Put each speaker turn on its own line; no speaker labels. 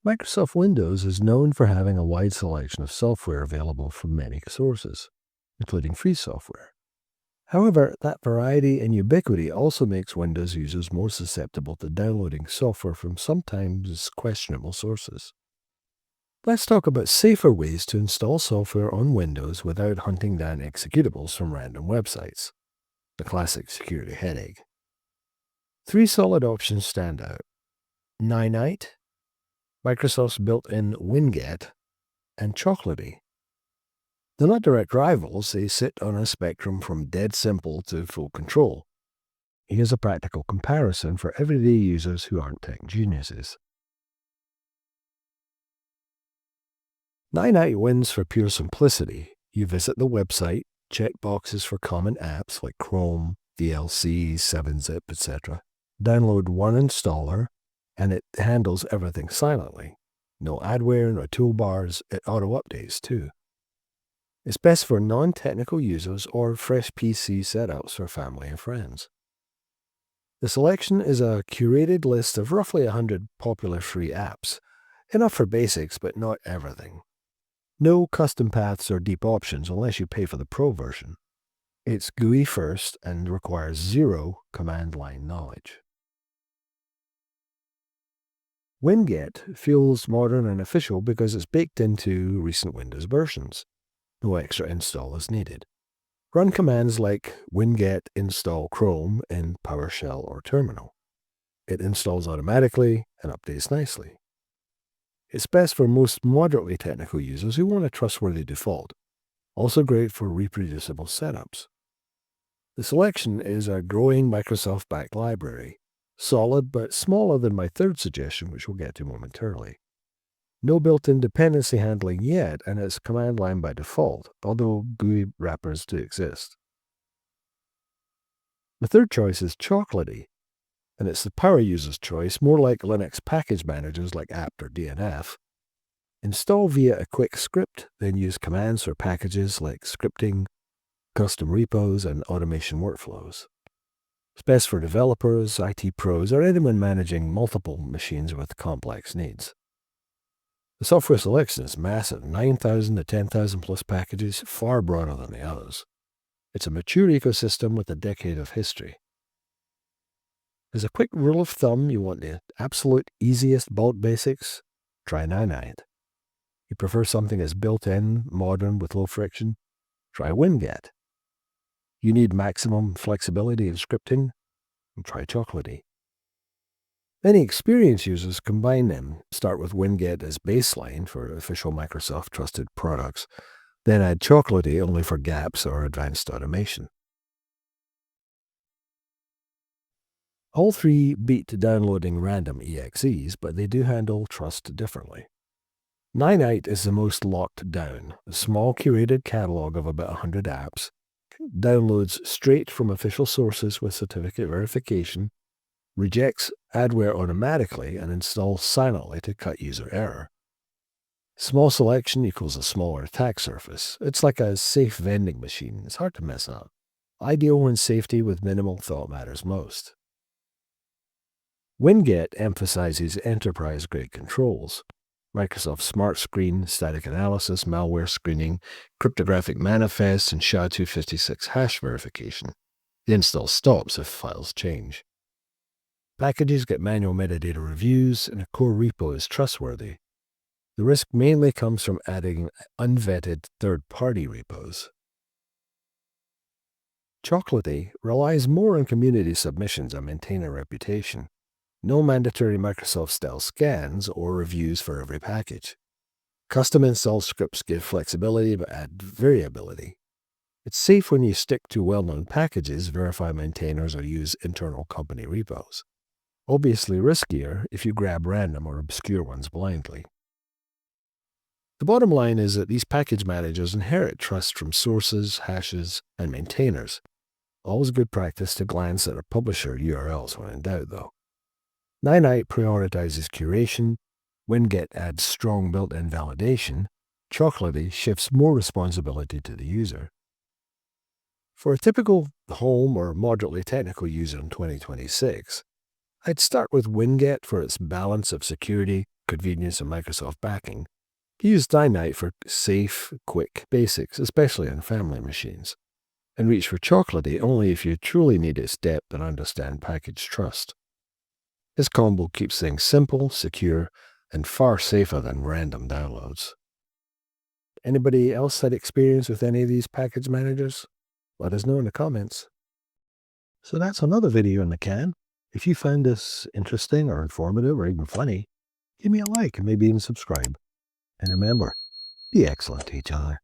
Microsoft Windows is known for having a wide selection of software available from many sources, including free software. However, that variety and ubiquity also makes Windows users more susceptible to downloading software from sometimes questionable sources. Let's talk about safer ways to install software on Windows without hunting down executables from random websites, the classic security headache. Three solid options stand out: Ninite, Microsoft's built-in Winget, and Chocolatey. They're not direct rivals, they sit on a spectrum from dead simple to full control. Here's a practical comparison for everyday users who aren't tech geniuses. Ninite wins for pure simplicity. You visit the website, check boxes for common apps like Chrome, VLC, 7-Zip, etc. Download one installer, and it handles everything silently. No adware, no toolbars, it auto-updates too. It's best for non-technical users or fresh PC setups for family and friends. The selection is a curated list of roughly 100 popular free apps, enough for basics but not everything. No custom paths or deep options unless you pay for the Pro version. It's GUI first and requires zero command line knowledge. Winget feels modern and official because it's baked into recent Windows versions. No extra install is needed. Run commands like winget install Chrome in PowerShell or Terminal. It installs automatically and updates nicely. It's best for most moderately technical users who want a trustworthy default. Also great for reproducible setups. The selection is a growing Microsoft-backed library, solid but smaller than my third suggestion, which we'll get to momentarily. No built-in dependency handling yet, and it's command line by default, although GUI wrappers do exist. The third choice is Chocolatey, and it's the power user's choice, more like Linux package managers like apt or DNF. Install via a quick script, then use commands for packages like scripting, custom repos, and automation workflows. It's best for developers, IT pros, or anyone managing multiple machines with complex needs. The software selection is massive, 9,000 to 10,000 plus packages, far broader than the others. It's a mature ecosystem with a decade of history. As a quick rule of thumb, you want the absolute easiest bulk basics? Try Ninite. You prefer something that's built-in, modern, with low friction? Try Winget. You need maximum flexibility in scripting? Try Chocolatey. Many experienced users combine them, start with Winget as baseline for official Microsoft trusted products, then add Chocolatey only for gaps or advanced automation. All three beat downloading random EXEs, but they do handle trust differently. Ninite is the most locked down, a small curated catalog of about 100 apps, downloads straight from official sources with certificate verification, rejects adware automatically, and installs silently to cut user error. Small selection equals a smaller attack surface. It's like a safe vending machine. It's hard to mess up. Ideal when safety with minimal thought matters most. Winget emphasizes enterprise-grade controls. Microsoft Smart Screen, static analysis, malware screening, cryptographic manifests, and SHA-256 hash verification. The install stops if files change. Packages get manual metadata reviews, and a core repo is trustworthy. The risk mainly comes from adding unvetted third-party repos. Chocolatey relies more on community submissions and maintainer reputation. No mandatory Microsoft-style scans or reviews for every package. Custom install scripts give flexibility but add variability. It's safe when you stick to well-known packages, verify maintainers, or use internal company repos. Obviously riskier if you grab random or obscure ones blindly. The bottom line is that these package managers inherit trust from sources, hashes, and maintainers. Always good practice to glance at a publisher URLs when in doubt, though. Ninite prioritizes curation, Winget adds strong built-in validation, Chocolatey shifts more responsibility to the user. For a typical home or moderately technical user in 2026, I'd start with Winget for its balance of security, convenience and Microsoft backing, use Dynite for safe, quick basics, especially on family machines, and reach for Chocolatey only if you truly need its depth and understand package trust. This combo keeps things simple, secure, and far safer than random downloads. Anybody else had experience with any of these package managers? Let us know in the comments. So that's another video in the can. If you found this interesting or informative or even funny, give me a like and maybe even subscribe. And remember, be excellent to each other.